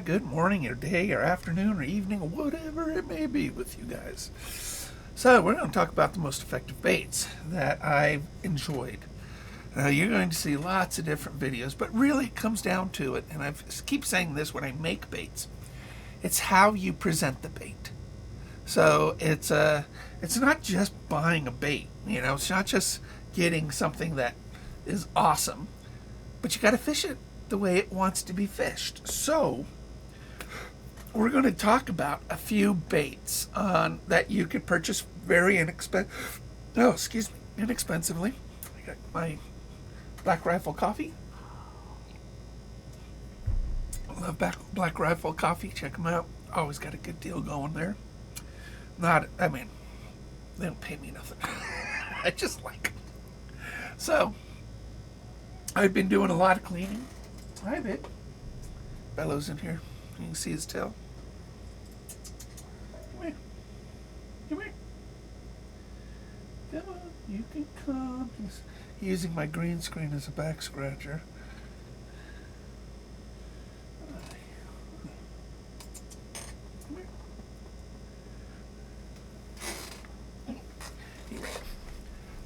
good morning or day or afternoon or evening or whatever it may be with you guys. So we're going to talk about the most effective baits that I've enjoyed. You're going to see lots of different videos, but really it comes down to it, and I keep saying this when I make baits, it's how you present the bait. So it's not just buying a bait, it's not just getting something that is awesome, but you got to fish it the way it wants to be fished. So we're going to talk about a few baits that you could purchase very inexpensively. I got my Black Rifle coffee. I love Black Rifle coffee. Check them out. Always got a good deal going there. They don't pay me nothing. I just like them. So I've been doing a lot of cleaning. Hi, babe. Bellows in here. You can see his tail. Come here. Come here. Come on. You can come. He's using my green screen as a back scratcher. Come here.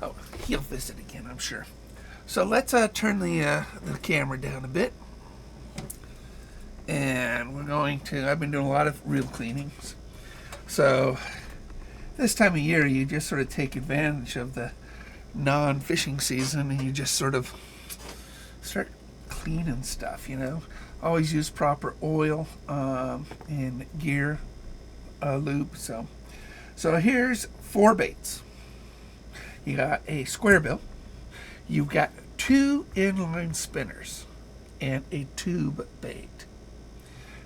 Oh, he'll visit again, I'm sure. So let's turn the camera down a bit. And we're going to, I've been doing a lot of reel cleanings. So this time of year, you just sort of take advantage of the non-fishing season and you just sort of start cleaning stuff, Always use proper oil and gear lube. So here's 4 baits. You got a square bill. You've got 2 inline spinners and a tube bait.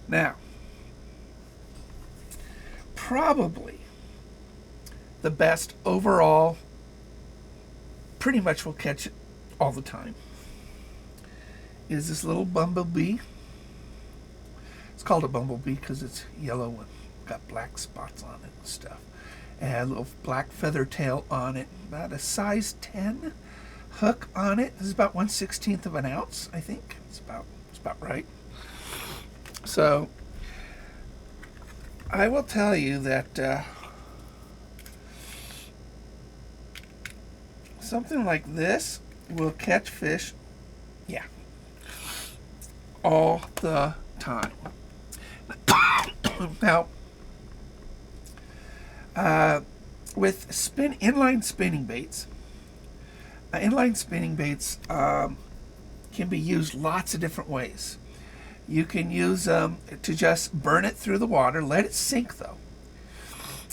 Now, probably the best overall, pretty much will catch it all the time, is this little bumblebee. It's called a bumblebee because it's yellow and got black spots on it and stuff. And a little black feather tail on it, about a size 10 hook on it. This is about 1/16 of an ounce, I think. It's about right. So I will tell you that something like this will catch fish, all the time. Now, with inline spinning baits, can be used lots of different ways. You can use them to just burn it through the water, let it sink though.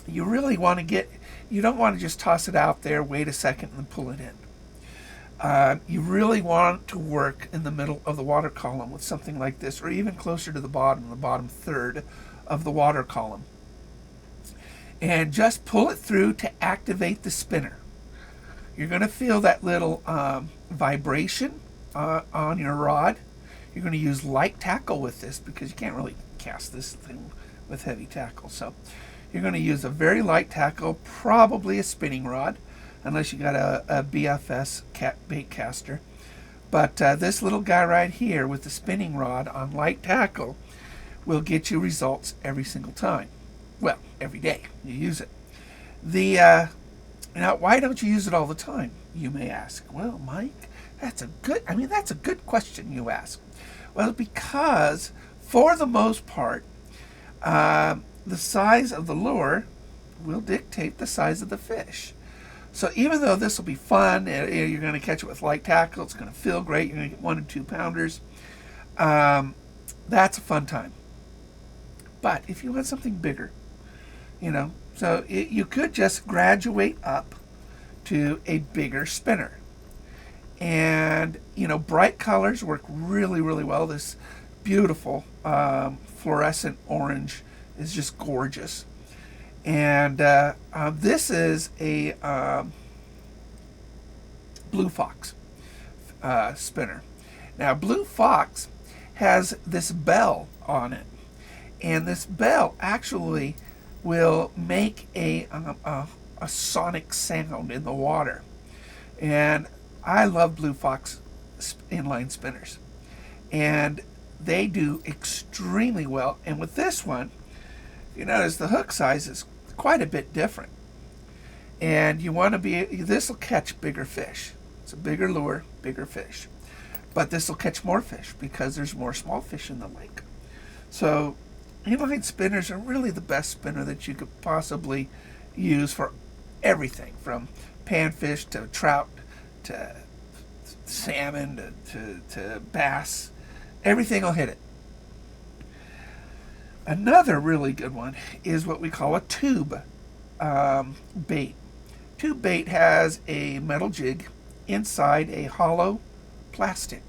You really want to you don't want to just toss it out there, wait a second, and then pull it in. You really want to work in the middle of the water column with something like this, or even closer to the bottom third of the water column. And just pull it through to activate the spinner. You're going to feel that little vibration on your rod. You're going to use light tackle with this because you can't really cast this thing with heavy tackle. So you're going to use a very light tackle, probably a spinning rod, unless you got a BFS bait caster. But this little guy right here with the spinning rod on light tackle will get you results every single time. Well, every day you use it. Now, why don't you use it all the time, you may ask? Well, Mike, that's a good question you ask. Well, because for the most part, the size of the lure will dictate the size of the fish. So even though this will be fun, you're going to catch it with light tackle, it's going to feel great, you're going to get 1 and 2 pounders, that's a fun time. But if you want something bigger, so you could just graduate up to a bigger spinner. And, bright colors work really, really well. This beautiful fluorescent orange is just gorgeous. And this is a Blue Fox spinner. Now, Blue Fox has this bell on it. And this bell actually will make a sonic sound in the water. And I love Blue Fox inline spinners. And they do extremely well. And with this one, you notice the hook size is quite a bit different. And you want to be, this will catch bigger fish. It's a bigger lure, bigger fish. But this will catch more fish because there's more small fish in the lake. So inline spinners are really the best spinner that you could possibly use for everything, from panfish to trout to salmon to bass. Everything will hit it. Another really good one is what we call a tube bait. Tube bait has a metal jig inside a hollow plastic.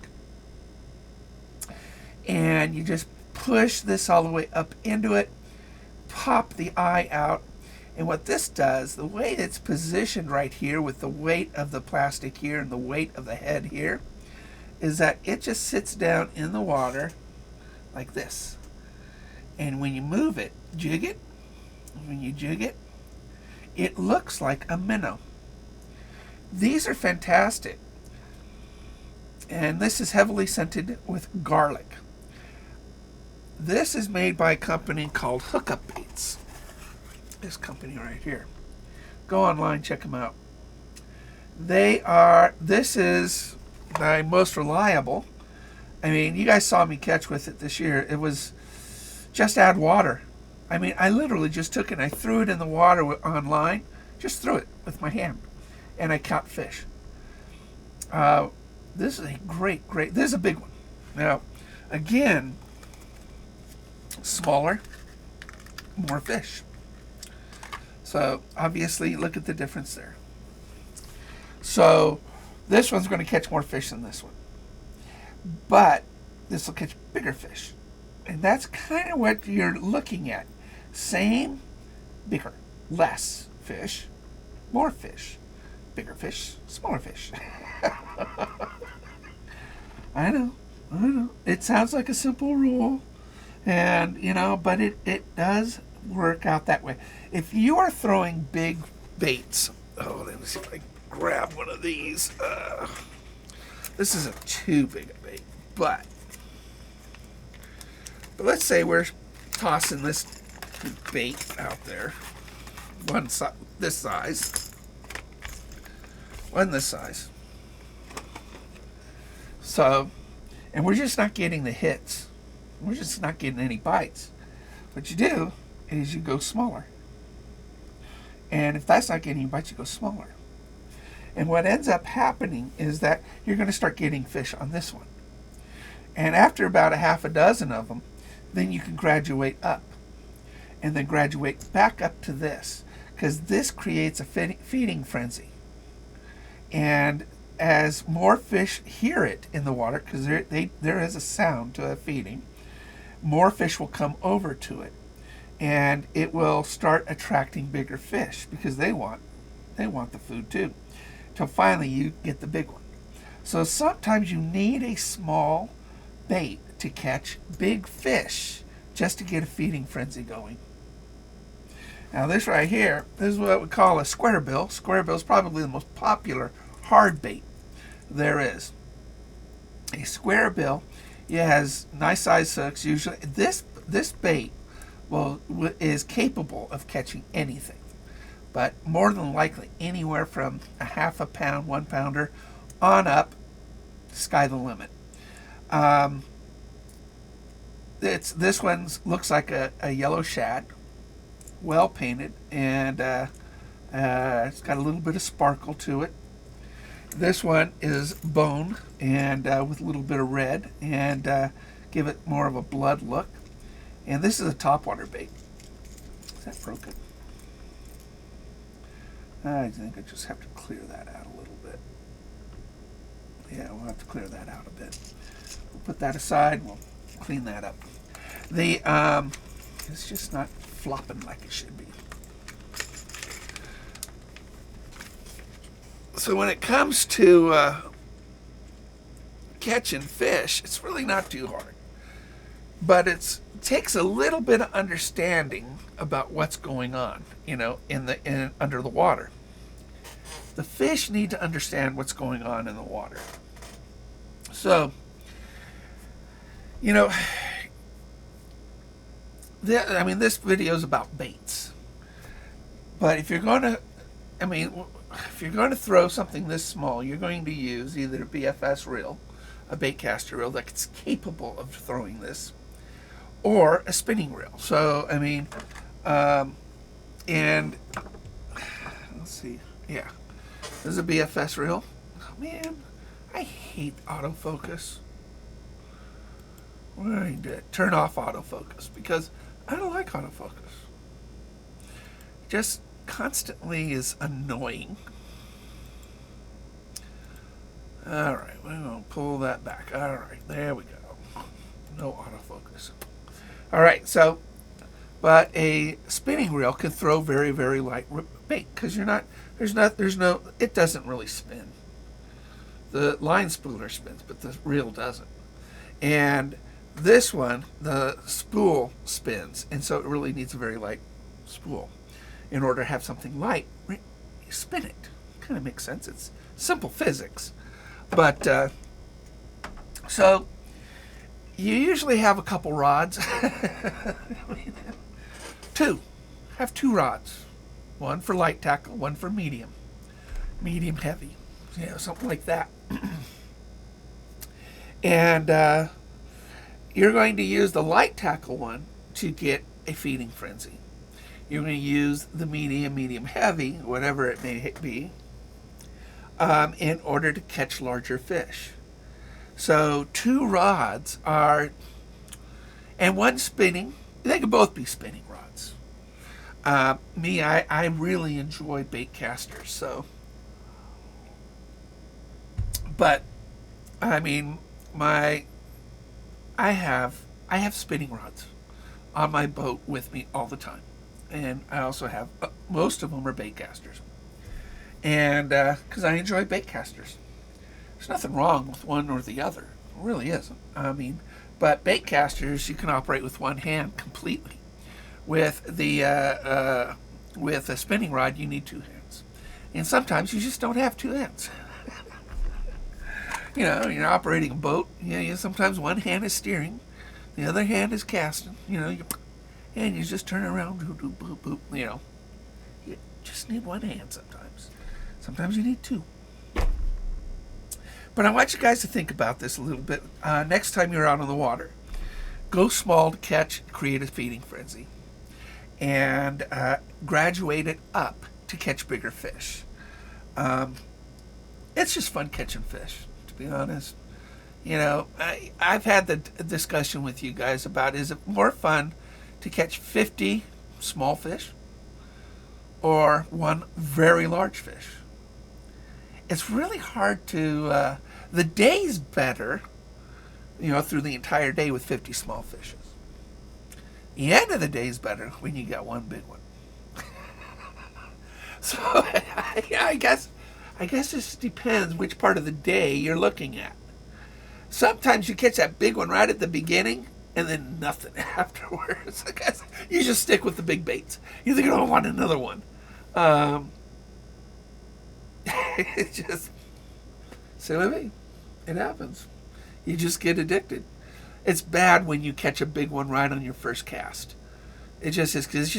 And you just push this all the way up into it, pop the eye out, and what this does, the way it's positioned right here with the weight of the plastic here and the weight of the head here, is that it just sits down in the water like this. And when you move it, jig it, when you jig it, it looks like a minnow. These are fantastic. And this is heavily scented with garlic. This is made by a company called Hookup Baits. This company right here. Go online, check them out. This is my most reliable. I mean, you guys saw me catch with it this year. It was just add water. I mean, I literally just took it and I threw it in the water online. Just threw it with my hand. And I caught fish. This is a great, this is a big one. Now, again, smaller, more fish. So, obviously, look at the difference there. So, this one's going to catch more fish than this one. But, this will catch bigger fish. And that's kind of what you're looking at. Same, bigger, less fish, more fish, bigger fish, smaller fish. I know. It sounds like a simple rule, and but it does work out that way. If you are throwing big baits, let me see if I can grab one of these. This isn't too big a bait, but let's say we're tossing this bait out there, one this size, one this size. So, and we're just not getting the hits. We're just not getting any bites. What you do is you go smaller. And if that's not getting any bites, you go smaller. And what ends up happening is that you're going to start getting fish on this one. And after about a half a dozen of them, then you can graduate up. And then graduate back up to this. Because this creates a feeding frenzy. And as more fish hear it in the water, because there is a sound to a feeding, more fish will come over to it, and it will start attracting bigger fish because they want the food too, till finally you get the big one. So sometimes you need a small bait to catch big fish just to get a feeding frenzy going. Now this right here, this is what we call a square bill. Square bill is probably the most popular hard bait there is. A square bill, it has nice size hooks. Usually this bait is capable of catching anything, but more than likely anywhere from a half a pound, 1 pounder on up, sky the limit. This one looks like a yellow shad, well painted, and it's got a little bit of sparkle to it. This one is bone and with a little bit of red, and give it more of a blood look. And this is a topwater bait. Is that broken? I think I just have to clear that out a little bit. Yeah, we'll have to clear that out a bit. We'll put that aside. We'll clean that up. It's just not flopping like it should be. So when it comes to catching fish, it's really not too hard. But it takes a little bit of understanding about what's going on, under the water. The fish need to understand what's going on in the water. So You know, I mean, this video is about baits. But if you're going to, I mean, if you're going to throw something this small, you're going to use either a BFS reel, a bait caster reel that's capable of throwing this, or a spinning reel. So, I mean, and let's see, yeah, this is a BFS reel. Oh man, I hate autofocus. We're going to turn off autofocus because I don't like autofocus. Just constantly is annoying. Alright, we're going to pull that back. Alright, there we go. No autofocus. Alright, so, but a spinning reel can throw very, very light bait because it doesn't really spin. The line spooler spins, but the reel doesn't. And this one, the spool spins, and so it really needs a very light spool. In order to have something light, you spin it. Kind of makes sense. It's simple physics. But, so, you usually have a couple rods. Two. Have two rods. One for light tackle, one for medium. Medium heavy. Something like that. And, you're going to use the light tackle one to get a feeding frenzy. You're going to use the medium heavy, whatever it may be, in order to catch larger fish. So 2 rods are, and one spinning, they could both be spinning rods. I really enjoy bait casters, so, but, I mean, I have spinning rods on my boat with me all the time. And I also have, most of them are bait casters. And, because I enjoy bait casters. There's nothing wrong with one or the other. It really isn't. I mean, but bait casters, you can operate with one hand completely. With the, with a spinning rod, you need 2 hands. And sometimes you just don't have 2 hands. You're operating a boat. Sometimes one hand is steering, the other hand is casting. And you just turn around, boop, boop, boop. You just need one hand sometimes. Sometimes you need 2. But I want you guys to think about this a little bit. Next time you're out on the water, go small to create a feeding frenzy, and graduate it up to catch bigger fish. It's just fun catching fish, to be honest. I've had the discussion with you guys about, is it more fun to catch 50 small fish or 1 very large fish? It's really hard to, the day's better, through the entire day with 50 small fishes. The end of the day's better when you got 1 big one. So, I guess it just depends which part of the day you're looking at. Sometimes you catch that big one right at the beginning, and then nothing afterwards. I guess you just stick with the big baits. You think, oh, I want another one. It's just, silly me. It happens. You just get addicted. It's bad when you catch a big one right on your first cast. It just is, because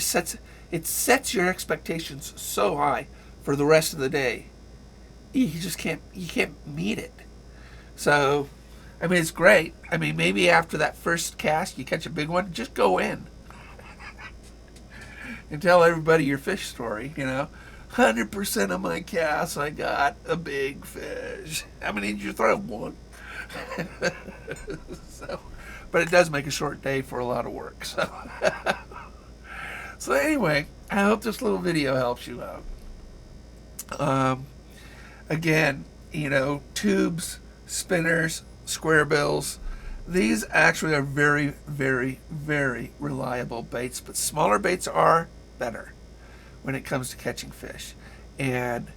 it sets your expectations so high for the rest of the day. You can't meet it. So, I mean, it's great. I mean, maybe after that first cast, you catch a big one, just go in and tell everybody your fish story. 100% of my casts, I got a big fish. How many did you throw? 1. So, but it does make a short day for a lot of work. So, so anyway, I hope this little video helps you out. Again, tubes, spinners, square bills, these actually are very, very, very reliable baits, but smaller baits are better when it comes to catching fish. And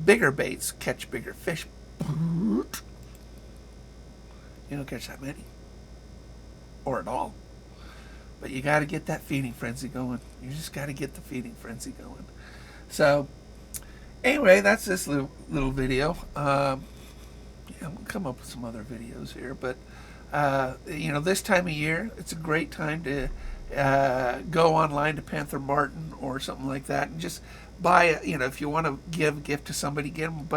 bigger baits catch bigger fish. You don't catch that many. Or at all. But you got to get that feeding frenzy going. You just got to get the feeding frenzy going. So, anyway, that's this little video. We'll come up with some other videos here, but This time of year, it's a great time to go online to Panther Martin or something like that and just buy, if you want to give a gift to somebody, get them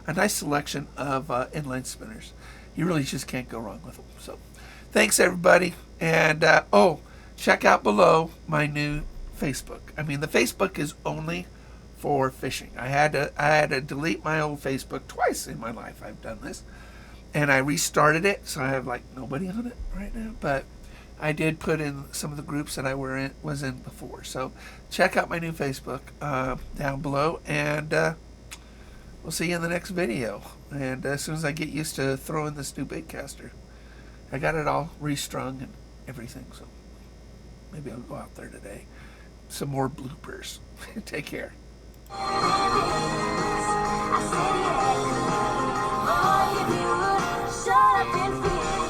a nice selection of inline spinners. You really just can't go wrong with them. So thanks, everybody. And, check out below my new Facebook. I mean, the Facebook is only for fishing. I had to delete my old Facebook twice in my life. I've done this. And I restarted it, so I have like nobody on it right now. But I did put in some of the groups that I was in before. So check out my new Facebook down below, and we'll see you in the next video. And as soon as I get used to throwing this new bait caster, I got it all restrung and everything. So maybe I'll go out there today. Some more bloopers. Take care. Shut up and feel